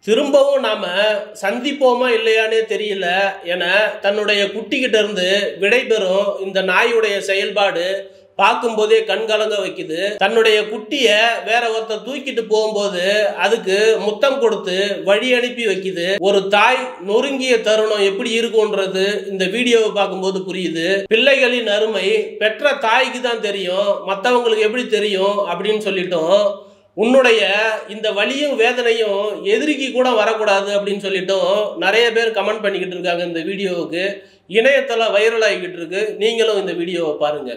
திரும்பவும் நாம சந்திப்போமா இல்லையானே தெரியல என தன்னுடைய குட்டிக்கிட்ட இருந்து விடைபெறும் இந்த நாயுடைய செயல்பாடு பார்க்கும்போதே கண்கலங்க வைக்குது. தன்னுடைய குட்டிய வேற ஒருத்தர் தூக்கிட்டு போகும்போது அதுக்கு முத்தம் கொடுத்து வழி அனுப்பி வைக்குது. ஒரு தாய் நொறுங்கிய தருணம் எப்படி இருக்கும்ன்றது இந்த வீடியோவை பார்க்கும்போது புரியுது. பிள்ளைகளின் அருமை பெற்ற தாய்க்கு தான் தெரியும், மற்றவங்களுக்கு எப்படி தெரியும் அப்படின்னு சொல்லிட்டோம். உன்னுடைய இந்த வலியும் வேதனையும் எதிரிக்கு கூட வரக்கூடாது அப்படின்னு சொல்லிட்டும் நிறைய பேர் கமெண்ட் பண்ணிக்கிட்டு இருக்காங்க. இந்த வீடியோவுக்கு இணையதள வைரல் ஆகிக்கிட்டு இருக்கு. நீங்களும் இந்த வீடியோவை பாருங்க.